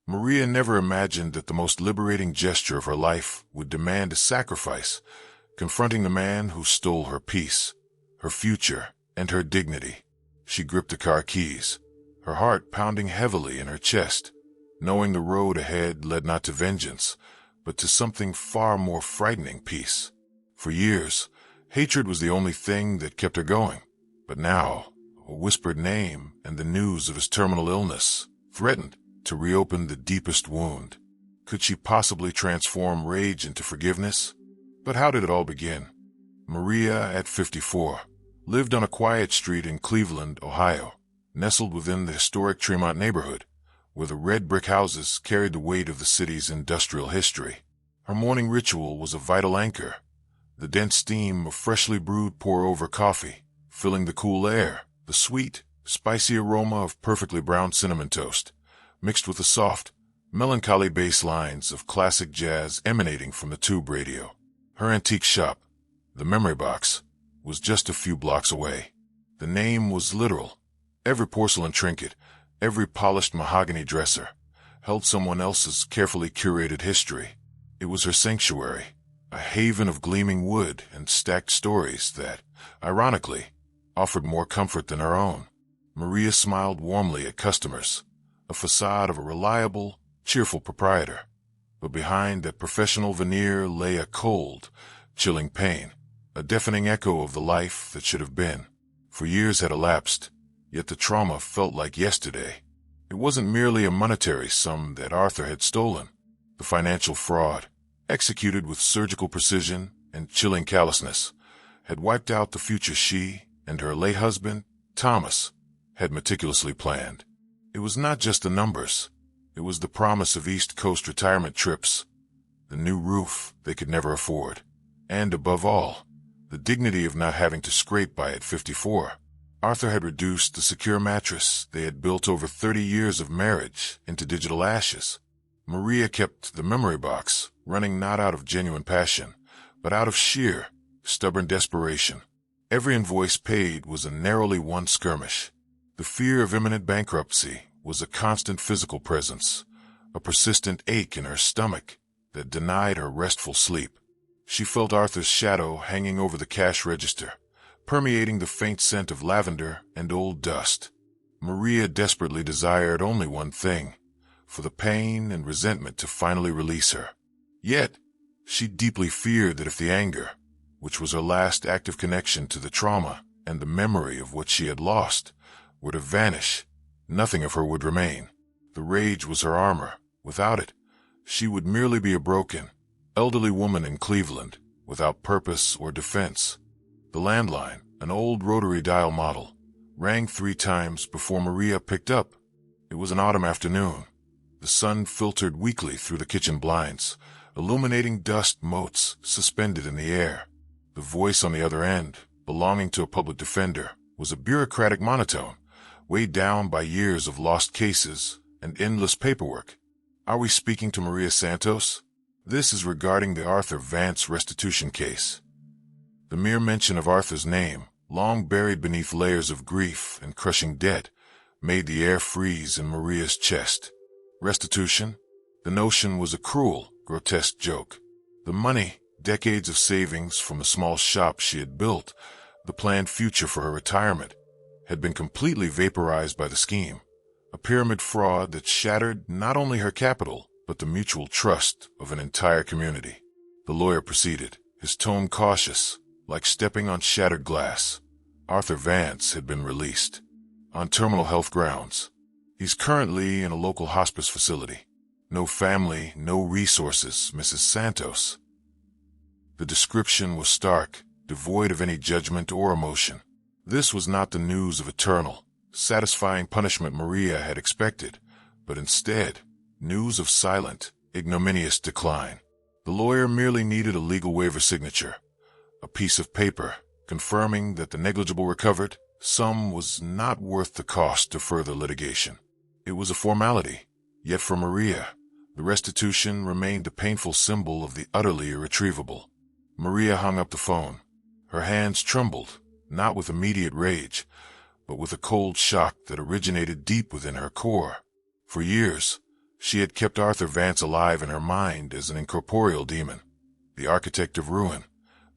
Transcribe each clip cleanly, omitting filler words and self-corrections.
Maria never imagined that the most liberating gesture of her life would demand a sacrifice, confronting the man who stole her peace, her future, and her dignity. She gripped the car keys, her heart pounding heavily in her chest, knowing the road ahead led not to vengeance, but to something far more frightening: peace. For years, hatred was the only thing that kept her going. But now, a whispered name and the news of his terminal illness threatened to reopen the deepest wound. Could she possibly transform rage into forgiveness? But how did it all begin? Maria, at 54, lived on a quiet street in Cleveland, Ohio, nestled within the historic Tremont neighborhood, where the red brick houses carried the weight of the city's industrial history. Her morning ritual was a vital anchor, the dense steam of freshly brewed pour-over coffee, filling the cool air, the sweet, spicy aroma of perfectly browned cinnamon toast, mixed with the soft, melancholy bass lines of classic jazz emanating from the tube radio. Her antique shop, the Memory Box, was just a few blocks away. The name was literal. Every porcelain trinket, every polished mahogany dresser, held someone else's carefully curated history. It was her sanctuary, a haven of gleaming wood and stacked stories that, ironically, offered more comfort than her own. Maria smiled warmly at customers, a facade of a reliable, cheerful proprietor. But behind that professional veneer lay a cold, chilling pain, a deafening echo of the life that should have been. For years had elapsed, yet the trauma felt like yesterday. It wasn't merely a monetary sum that Arthur had stolen. The financial fraud, executed with surgical precision and chilling callousness, had wiped out the future she and her late husband, Thomas, had meticulously planned. It was not just the numbers. It was the promise of East Coast retirement trips, the new roof they could never afford, and, above all, the dignity of not having to scrape by at 54. Arthur had reduced the secure mattress they had built over 30 years of marriage into digital ashes. Maria kept the Memory Box running not out of genuine passion, but out of sheer, stubborn desperation. Every invoice paid was a narrowly won skirmish. The fear of imminent bankruptcy was a constant physical presence, a persistent ache in her stomach that denied her restful sleep. She felt Arthur's shadow hanging over the cash register, permeating the faint scent of lavender and old dust. Maria desperately desired only one thing: for the pain and resentment to finally release her. Yet, she deeply feared that if the anger, which was her last active connection to the trauma and the memory of what she had lost, were to vanish, nothing of her would remain. The rage was her armor. Without it, she would merely be a broken, elderly woman in Cleveland, without purpose or defense. The landline, an old rotary dial model, rang 3 times before Maria picked up. It was an autumn afternoon. The sun filtered weakly through the kitchen blinds, illuminating dust motes suspended in the air. The voice on the other end, belonging to a public defender, was a bureaucratic monotone, weighed down by years of lost cases and endless paperwork. "Are we speaking to Maria Santos? This is regarding the Arthur Vance restitution case." The mere mention of Arthur's name, long buried beneath layers of grief and crushing debt, made the air freeze in Maria's chest. Restitution? The notion was a cruel, grotesque joke. The money, decades of savings from a small shop she had built, the planned future for her retirement, had been completely vaporized by the scheme, a pyramid fraud that shattered not only her capital, but the mutual trust of an entire community. The lawyer proceeded, his tone cautious, like stepping on shattered glass. Arthur Vance had been released, on terminal health grounds. He's currently in a local hospice facility. No family, no resources, Mrs. Santos. The description was stark, devoid of any judgment or emotion. This was not the news of eternal, satisfying punishment Maria had expected, but instead, news of silent, ignominious decline. The lawyer merely needed a legal waiver signature, a piece of paper confirming that the negligible recovered sum was not worth the cost of further litigation. It was a formality, yet for Maria, the restitution remained a painful symbol of the utterly irretrievable. Maria hung up the phone. Her hands trembled, not with immediate rage, but with a cold shock that originated deep within her core. For years, She had kept Arthur Vance alive in her mind as an incorporeal demon, the architect of ruin,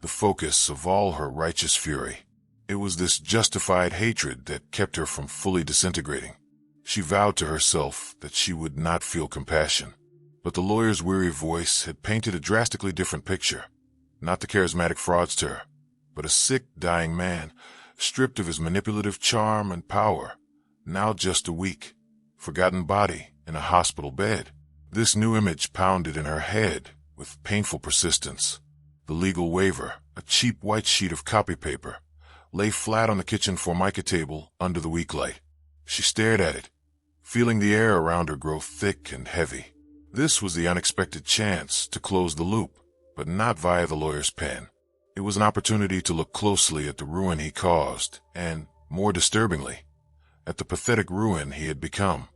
the focus of all her righteous fury. It was this justified hatred that kept her from fully disintegrating. She vowed to herself that she would not feel compassion. But the lawyer's weary voice had painted a drastically different picture. Not the charismatic fraudster, but a sick, dying man, stripped of his manipulative charm and power, now just a weak, forgotten body in a hospital bed. This new image pounded in her head with painful persistence. The legal waiver, a cheap white sheet of copy paper, lay flat on the kitchen formica table under the weak light. She stared at it, feeling the air around her grow thick and heavy. This was the unexpected chance to close the loop, but not via the lawyer's pen. It was an opportunity to look closely at the ruin he caused, and, more disturbingly, at the pathetic ruin he had become.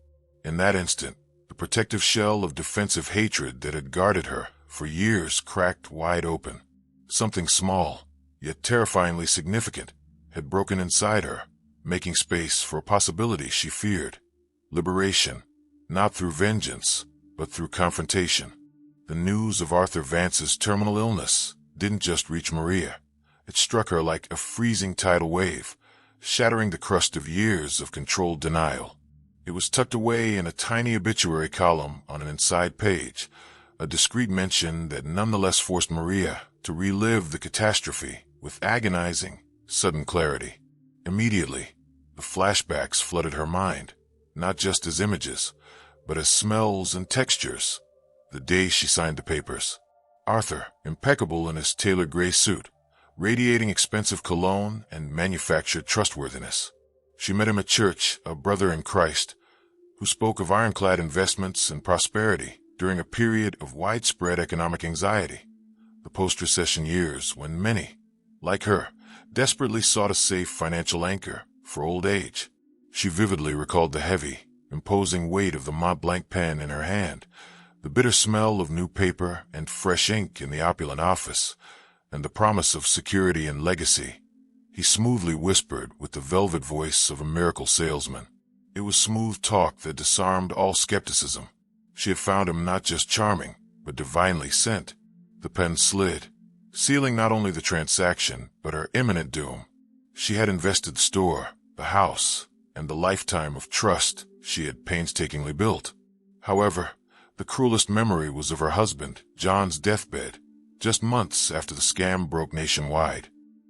In that instant, the protective shell of defensive hatred that had guarded her for years cracked wide open. Something small, yet terrifyingly significant, had broken inside her, making space for a possibility she feared. Liberation, not through vengeance, but through confrontation. The news of Arthur Vance's terminal illness didn't just reach Maria. It struck her like a freezing tidal wave, shattering the crust of years of controlled denial. It was tucked away in a tiny obituary column on an inside page, a discreet mention that nonetheless forced Maria to relive the catastrophe with agonizing, sudden clarity. Immediately, the flashbacks flooded her mind, not just as images, but as smells and textures. The day she signed the papers. Arthur, impeccable in his tailored gray suit, radiating expensive cologne and manufactured trustworthiness. She met him at church, a brother in Christ, who spoke of ironclad investments and prosperity during a period of widespread economic anxiety, the post-recession years when many, like her, desperately sought a safe financial anchor for old age. She vividly recalled the heavy, imposing weight of the Mont Blanc pen in her hand, the bitter smell of new paper and fresh ink in the opulent office, and the promise of security and legacy. He smoothly whispered with the velvet voice of a miracle salesman. It was smooth talk that disarmed all skepticism. She had found him not just charming, but divinely sent. The pen slid, sealing not only the transaction, but her imminent doom. She had invested the store, the house, and the lifetime of trust she had painstakingly built. However, the cruelest memory was of her husband, John's deathbed, just months after the scam broke nationwide.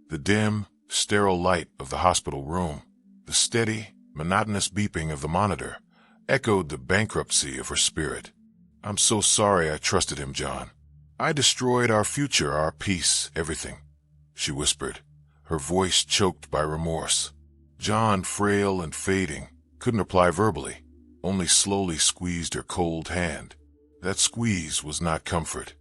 The dim, sterile light of the hospital room, the steady, monotonous beeping of the monitor, echoed the bankruptcy of her spirit. "I'm so sorry I trusted him, John. I destroyed our future, our peace, everything," she whispered, her voice choked by remorse. John, frail and fading, couldn't reply verbally, only slowly squeezed her cold hand. That squeeze was not comfort.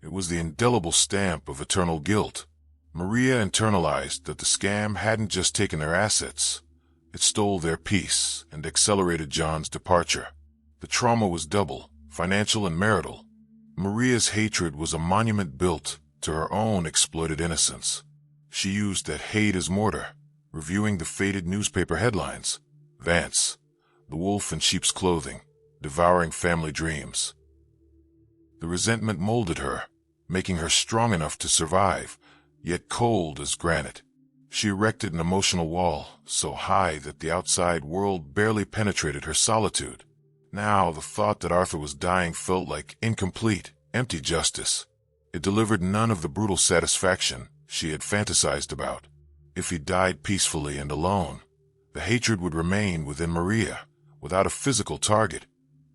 It was the indelible stamp of eternal guilt. Maria internalized that the scam hadn't just taken their assets. It stole their peace and accelerated John's departure. The trauma was double, financial and marital. Maria's hatred was a monument built to her own exploited innocence. She used that hate as mortar, reviewing the faded newspaper headlines. Vance, the wolf in sheep's clothing, devouring family dreams. The resentment molded her, making her strong enough to survive, yet cold as granite. She erected an emotional wall so high that the outside world barely penetrated her solitude. Now the thought that Arthur was dying felt like incomplete, empty justice. It delivered none of the brutal satisfaction she had fantasized about. If he died peacefully and alone, the hatred would remain within Maria, without a physical target,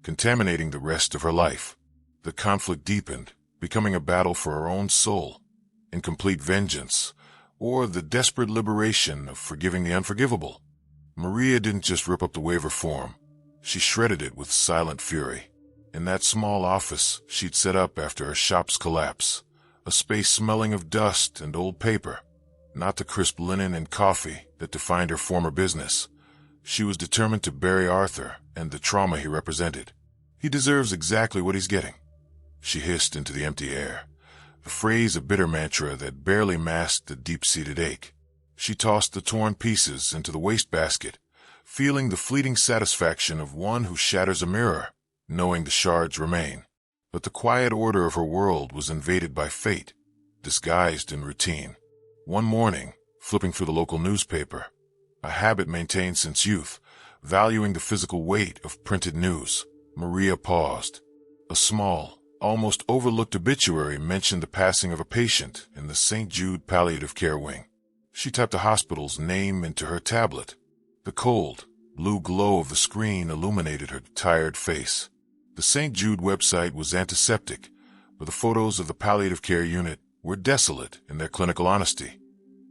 contaminating the rest of her life. The conflict deepened, becoming a battle for her own soul, incomplete vengeance, or the desperate liberation of forgiving the unforgivable. Maria didn't just rip up the waiver form. She shredded it with silent fury. In that small office she'd set up after her shop's collapse, a space smelling of dust and old paper, not the crisp linen and coffee that defined her former business. She was determined to bury Arthur and the trauma he represented. "He deserves exactly what he's getting," she hissed into the empty air, a phrase a bitter mantra that barely masked the deep-seated ache. She tossed the torn pieces into the wastebasket, feeling the fleeting satisfaction of one who shatters a mirror, knowing the shards remain. But the quiet order of her world was invaded by fate, disguised in routine. One morning, flipping through the local newspaper, a habit maintained since youth, valuing the physical weight of printed news, Maria paused. A small, almost overlooked obituary mentioned the passing of a patient in the St. Jude Palliative Care Wing. She typed the hospital's name into her tablet. The cold, blue glow of the screen illuminated her tired face. The St. Jude website was antiseptic, but the photos of the palliative care unit were desolate in their clinical honesty.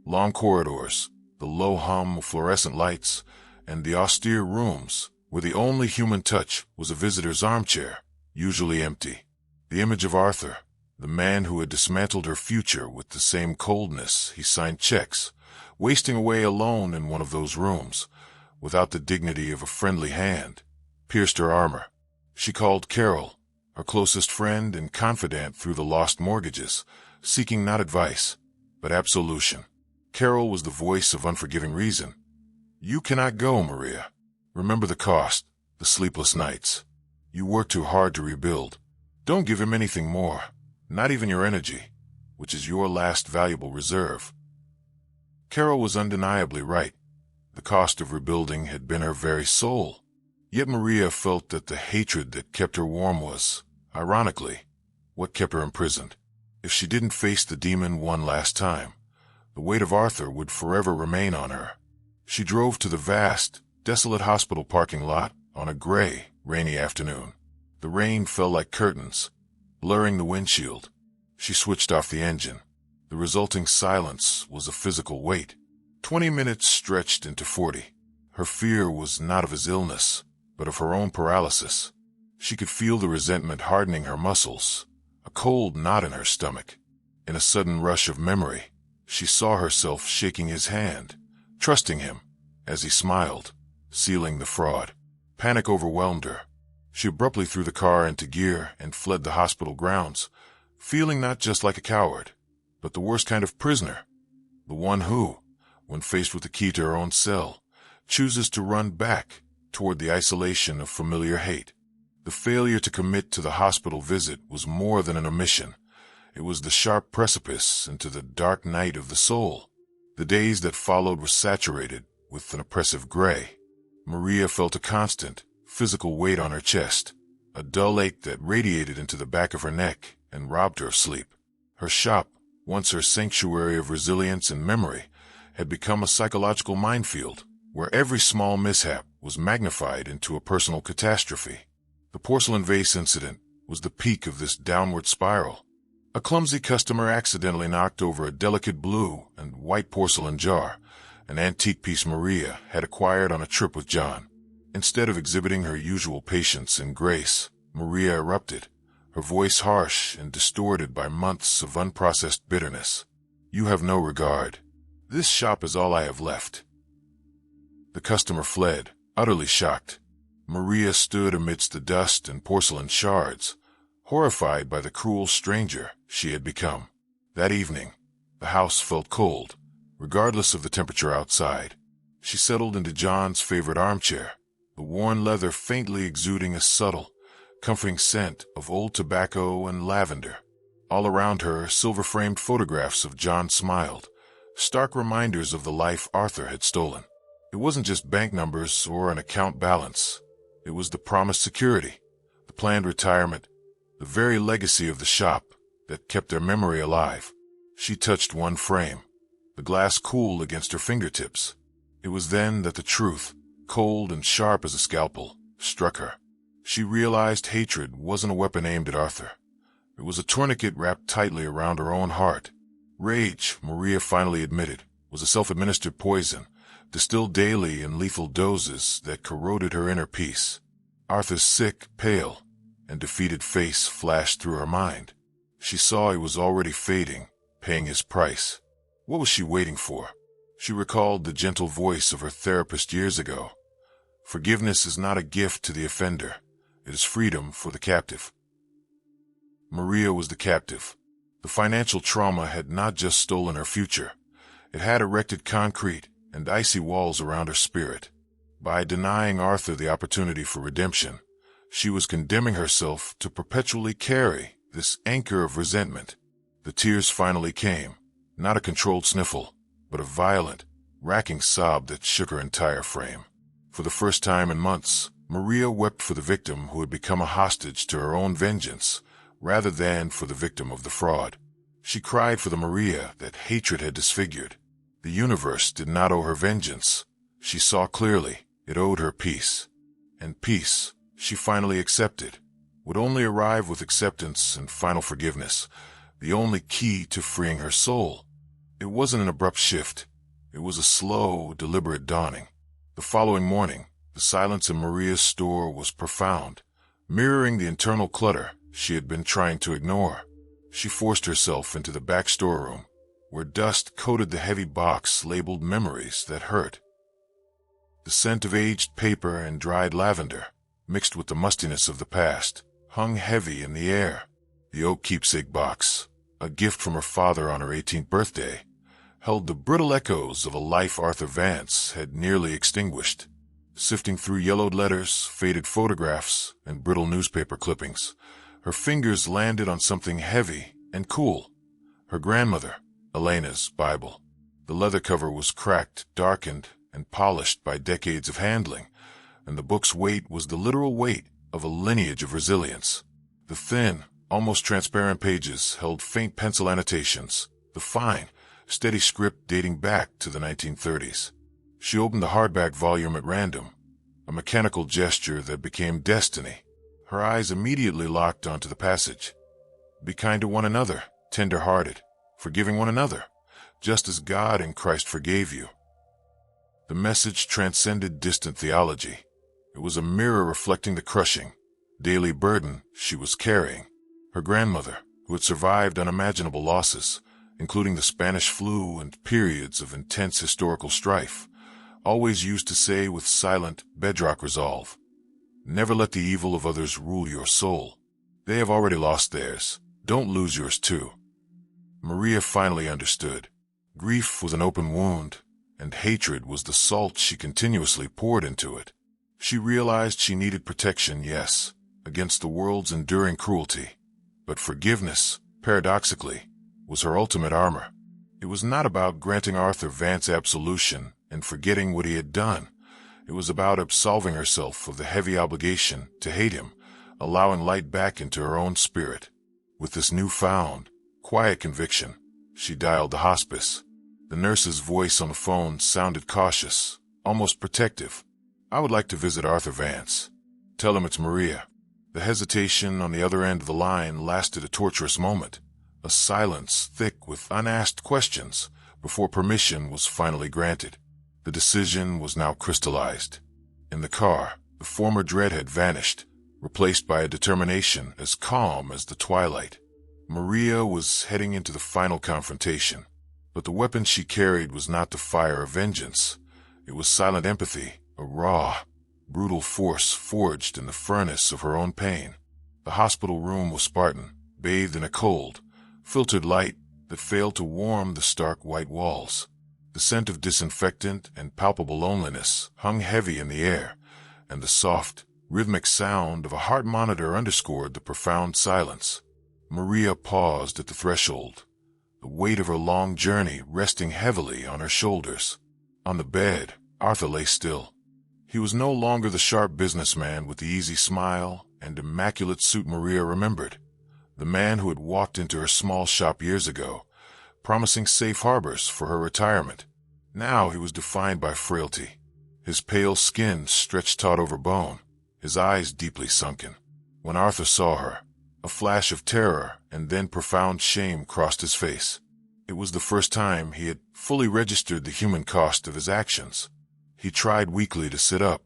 Long corridors, the low hum of fluorescent lights, and the austere rooms where the only human touch was a visitor's armchair, usually empty. The image of Arthur, the man who had dismantled her future with the same coldness he signed checks, wasting away alone in one of those rooms, without the dignity of a friendly hand, pierced her armor. She called Carol, her closest friend and confidant through the lost mortgages, seeking not advice, but absolution. Carol was the voice of unforgiving reason. "You cannot go, Maria. Remember the cost, the sleepless nights. You worked too hard to rebuild. Don't give him anything more, not even your energy, which is your last valuable reserve." Carol was undeniably right. The cost of rebuilding had been her very soul. Yet Maria felt that the hatred that kept her warm was, ironically, what kept her imprisoned. If she didn't face the demon one last time, the weight of Arthur would forever remain on her. She drove to the vast, desolate hospital parking lot on a gray, rainy afternoon. The rain fell like curtains, blurring the windshield. She switched off the engine. The resulting silence was a physical weight. 20 minutes stretched into 40. Her fear was not of his illness, but of her own paralysis. She could feel the resentment hardening her muscles, a cold knot in her stomach. In a sudden rush of memory, she saw herself shaking his hand, trusting him, as he smiled, sealing the fraud. Panic overwhelmed her. She abruptly threw the car into gear and fled the hospital grounds, feeling not just like a coward, but the worst kind of prisoner, the one who, when faced with the key to her own cell, chooses to run back toward the isolation of familiar hate. The failure to commit to the hospital visit was more than an omission. It was the sharp precipice into the dark night of the soul. The days that followed were saturated with an oppressive gray. Maria felt a constant, physical weight on her chest, a dull ache that radiated into the back of her neck and robbed her of sleep. Her shop, once her sanctuary of resilience and memory, had become a psychological minefield, where every small mishap was magnified into a personal catastrophe. The porcelain vase incident was the peak of this downward spiral. A clumsy customer accidentally knocked over a delicate blue and white porcelain jar, an antique piece Maria had acquired on a trip with John. Instead of exhibiting her usual patience and grace, Maria erupted, her voice harsh and distorted by months of unprocessed bitterness. "You have no regard. This shop is all I have left." The customer fled, utterly shocked. Maria stood amidst the dust and porcelain shards, horrified by the cruel stranger she had become. That evening, the house felt cold, regardless of the temperature outside. She settled into John's favorite armchair, the worn leather faintly exuding a subtle, comforting scent of old tobacco and lavender. All around her, silver-framed photographs of John smiled, stark reminders of the life Arthur had stolen. It wasn't just bank numbers or an account balance. It was the promised security, the planned retirement, the very legacy of the shop that kept their memory alive. She touched one frame, the glass cool against her fingertips. It was then that the truth, cold and sharp as a scalpel, struck her. She realized hatred wasn't a weapon aimed at Arthur. It was a tourniquet wrapped tightly around her own heart. Rage, Maria finally admitted, was a self-administered poison, distilled daily in lethal doses that corroded her inner peace. Arthur's sick, pale, and defeated face flashed through her mind. She saw he was already fading, paying his price. What was she waiting for? She recalled the gentle voice of her therapist years ago. Forgiveness is not a gift to the offender. It is freedom for the captive. Maria was the captive. The financial trauma had not just stolen her future. It had erected concrete and icy walls around her spirit. By denying Arthur the opportunity for redemption, She was condemning herself to perpetually carry this anchor of resentment. The tears finally came, not a controlled sniffle, but a violent, racking sob that shook her entire frame. For the first time in months, Maria wept for the victim who had become a hostage to her own vengeance, rather than for the victim of the fraud. She cried for the Maria that hatred had disfigured. The universe did not owe her vengeance. She saw clearly it owed her peace. And peace, she finally accepted, would only arrive with acceptance and final forgiveness, the only key to freeing her soul. It wasn't an abrupt shift. It was a slow, deliberate dawning. The following morning, the silence in Maria's store was profound, mirroring the internal clutter she had been trying to ignore. She forced herself into the back storeroom, where dust coated the heavy box labeled Memories That Hurt. The scent of aged paper and dried lavender, mixed with the mustiness of the past, hung heavy in the air. The oak keepsake box, a gift from her father on her 18th birthday, held the brittle echoes of a life Arthur Vance had nearly extinguished. Sifting through yellowed letters, faded photographs, and brittle newspaper clippings, her fingers landed on something heavy and cool. Her grandmother, Elena's Bible. The leather cover was cracked, darkened, and polished by decades of handling, and the book's weight was the literal weight of a lineage of resilience. The thin, almost transparent pages held faint pencil annotations, the fine, steady script dating back to the 1930s. She opened the hardback volume at random, a mechanical gesture that became destiny. Her eyes immediately locked onto the passage. Be kind to one another, tender-hearted, forgiving one another, just as God in Christ forgave you. The message transcended distant theology. It was a mirror reflecting the crushing, daily burden she was carrying. Her grandmother, who had survived unimaginable losses, including the Spanish flu and periods of intense historical strife, always used to say with silent, bedrock resolve, "Never let the evil of others rule your soul. They have already lost theirs. Don't lose yours too." Maria finally understood. Grief was an open wound, and hatred was the salt she continuously poured into it. She realized she needed protection, yes, against the world's enduring cruelty, but forgiveness, paradoxically, was her ultimate armor. It was not about granting Arthur Vance absolution and forgetting what he had done. It was about absolving herself of the heavy obligation to hate him, allowing light back into her own spirit. With this newfound, quiet conviction, she dialed the hospice. The nurse's voice on the phone sounded cautious, almost protective. "I would like to visit Arthur Vance. Tell him it's Maria." The hesitation on the other end of the line lasted a torturous moment, a silence thick with unasked questions, before permission was finally granted. The decision was now crystallized. In the car, the former dread had vanished, replaced by a determination as calm as the twilight. Maria was heading into the final confrontation, but the weapon she carried was not the fire of vengeance. It was silent empathy, a raw, brutal force forged in the furnace of her own pain. The hospital room was Spartan, bathed in a cold, filtered light that failed to warm the stark white walls. The scent of disinfectant and palpable loneliness hung heavy in the air, and the soft, rhythmic sound of a heart monitor underscored the profound silence. Maria paused at the threshold, the weight of her long journey resting heavily on her shoulders. On the bed, Arthur lay still. He was no longer the sharp businessman with the easy smile and immaculate suit Maria remembered, the man who had walked into her small shop years ago, promising safe harbors for her retirement. Now he was defined by frailty, his pale skin stretched taut over bone, his eyes deeply sunken. When Arthur saw her, a flash of terror and then profound shame crossed his face. It was the first time he had fully registered the human cost of his actions. He tried weakly to sit up,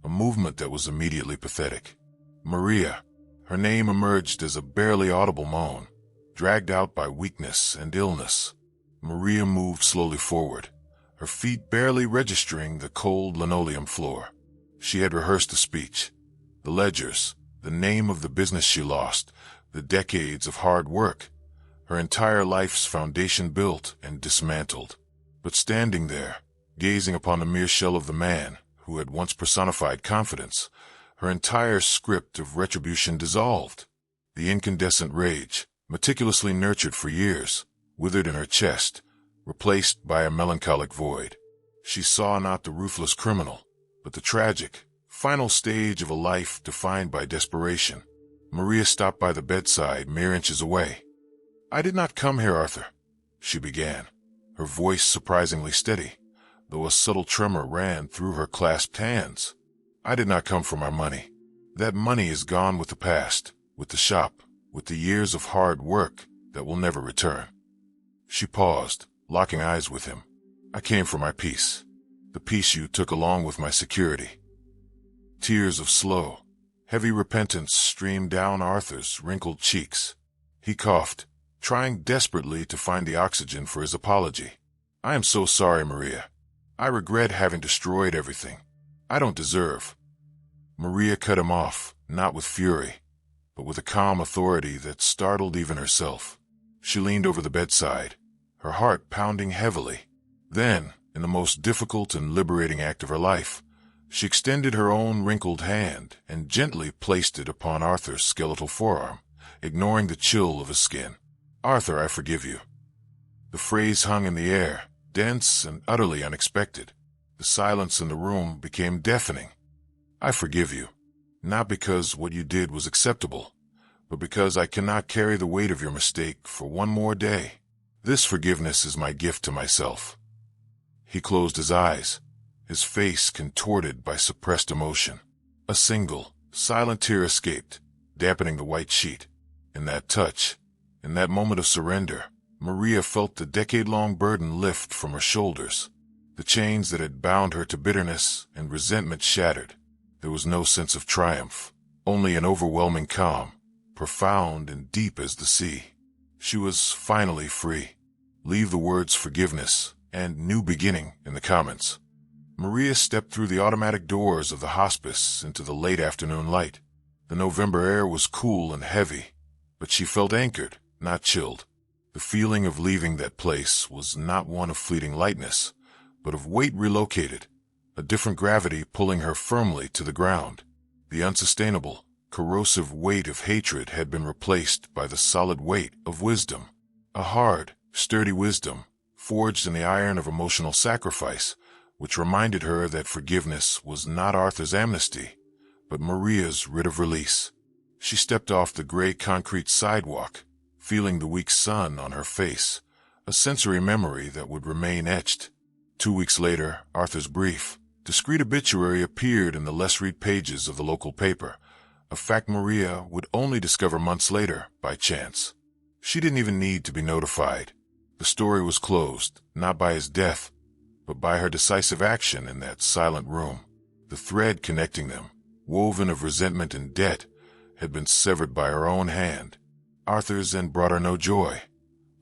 a movement that was immediately pathetic. Maria, her name emerged as a barely audible moan, dragged out by weakness and illness. Maria moved slowly forward, her feet barely registering the cold linoleum floor. She had rehearsed the speech, the ledgers, the name of the business she lost, the decades of hard work, her entire life's foundation built and dismantled. But standing there, gazing upon the mere shell of the man who had once personified confidence, Her entire script of retribution dissolved. The incandescent rage, meticulously nurtured for years, withered in her chest, replaced by a melancholic void. She saw not the ruthless criminal, but the tragic, final stage of a life defined by desperation. Maria stopped by the bedside mere inches away. "I did not come here, Arthur," she began, her voice surprisingly steady, though a subtle tremor ran through her clasped hands. "I did not come for my money. That money is gone with the past, with the shop, with the years of hard work that will never return." She paused, locking eyes with him. "I came for my peace, the peace you took along with my security." Tears of slow, heavy repentance streamed down Arthur's wrinkled cheeks. He coughed, trying desperately to find the oxygen for his apology. "I am so sorry, Maria. I regret having destroyed everything. I don't deserve." Maria cut him off, not with fury, but with a calm authority that startled even herself. She leaned over the bedside, her heart pounding heavily. Then, in the most difficult and liberating act of her life, she extended her own wrinkled hand and gently placed it upon Arthur's skeletal forearm, ignoring the chill of his skin. "Arthur, I forgive you." The phrase hung in the air, dense and utterly unexpected. The silence in the room became deafening. "I forgive you, not because what you did was acceptable, but because I cannot carry the weight of your mistake for one more day. This forgiveness is my gift to myself." He closed his eyes, his face contorted by suppressed emotion. A single, silent tear escaped, dampening the white sheet. In that touch, in that moment of surrender, Maria felt the decade-long burden lift from her shoulders. The chains that had bound her to bitterness and resentment shattered. There was no sense of triumph, only an overwhelming calm, profound and deep as the sea. She was finally free. Leave the words forgiveness and new beginning in the comments. Maria stepped through the automatic doors of the hospice into the late afternoon light. The November air was cool and heavy, but she felt anchored, not chilled. The feeling of leaving that place was not one of fleeting lightness, but of weight relocated, a different gravity pulling her firmly to the ground. The unsustainable, corrosive weight of hatred had been replaced by the solid weight of wisdom. A hard, sturdy wisdom, forged in the iron of emotional sacrifice, which reminded her that forgiveness was not Arthur's amnesty, but Maria's writ of release. She stepped off the gray concrete sidewalk, feeling the weak sun on her face, a sensory memory that would remain etched. 2 weeks later, Arthur's brief, discreet obituary appeared in the less-read pages of the local paper, a fact Maria would only discover months later, by chance. She didn't even need to be notified. The story was closed, not by his death, but by her decisive action in that silent room. The thread connecting them, woven of resentment and debt, had been severed by her own hand. Arthur's end brought her no joy,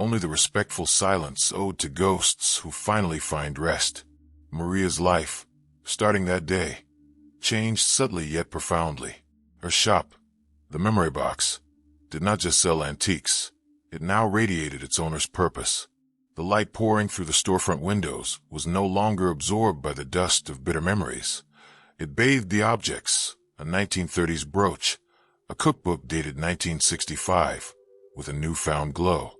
only the respectful silence owed to ghosts who finally find rest. Maria's life, starting that day, changed subtly yet profoundly. Her shop, the memory box, did not just sell antiques. It now radiated its owner's purpose. The light pouring through the storefront windows was no longer absorbed by the dust of bitter memories. It bathed the objects, a 1930s brooch, a cookbook dated 1965, with a newfound glow.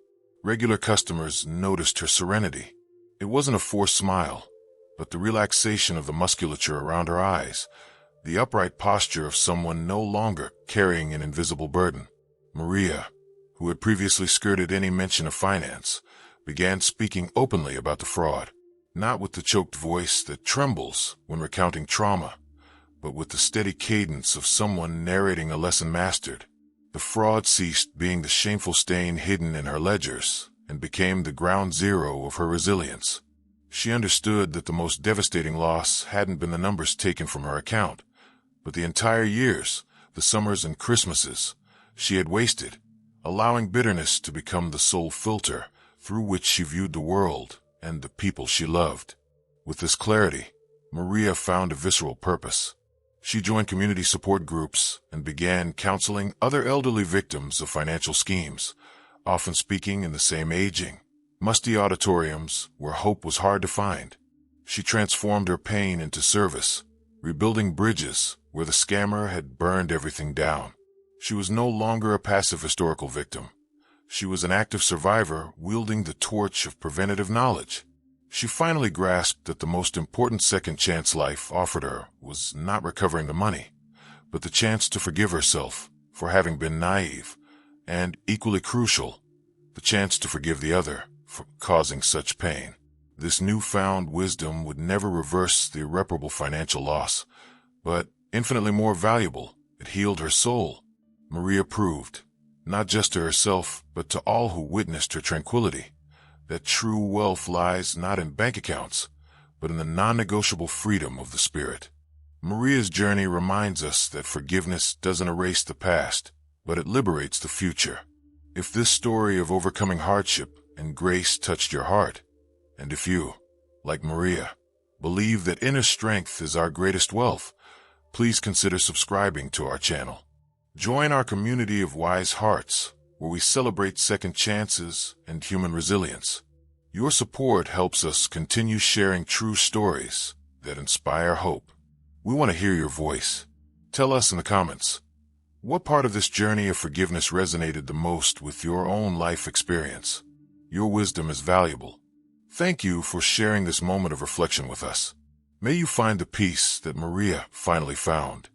Regular customers noticed her serenity. It wasn't a forced smile, but the relaxation of the musculature around her eyes, the upright posture of someone no longer carrying an invisible burden. Maria, who had previously skirted any mention of finance, began speaking openly about the fraud, not with the choked voice that trembles when recounting trauma, but with the steady cadence of someone narrating a lesson mastered. The fraud ceased being the shameful stain hidden in her ledgers and became the ground zero of her resilience. She understood that the most devastating loss hadn't been the numbers taken from her account, but the entire years, the summers and Christmases, she had wasted, allowing bitterness to become the sole filter through which she viewed the world and the people she loved. With this clarity, Maria found a visceral purpose. She joined community support groups and began counseling other elderly victims of financial schemes, often speaking in the same aging, musty auditoriums where hope was hard to find. She transformed her pain into service, rebuilding bridges where the scammer had burned everything down. She was no longer a passive historical victim. She was an active survivor wielding the torch of preventative knowledge. She finally grasped that the most important second chance life offered her was not recovering the money, but the chance to forgive herself for having been naive, and, equally crucial, the chance to forgive the other for causing such pain. This newfound wisdom would never reverse the irreparable financial loss, but, infinitely more valuable, it healed her soul. Maria proved, not just to herself, but to all who witnessed her tranquility, that true wealth lies not in bank accounts, but in the non-negotiable freedom of the spirit. Maria's journey reminds us that forgiveness doesn't erase the past, but it liberates the future. If this story of overcoming hardship and grace touched your heart, and if you, like Maria, believe that inner strength is our greatest wealth, please consider subscribing to our channel. Join our community of wise hearts, where we celebrate second chances and human resilience. Your support helps us continue sharing true stories that inspire hope. We want to hear your voice. Tell us in the comments, what part of this journey of forgiveness resonated the most with your own life experience? Your wisdom is valuable. Thank you for sharing this moment of reflection with us. May you find the peace that Maria finally found.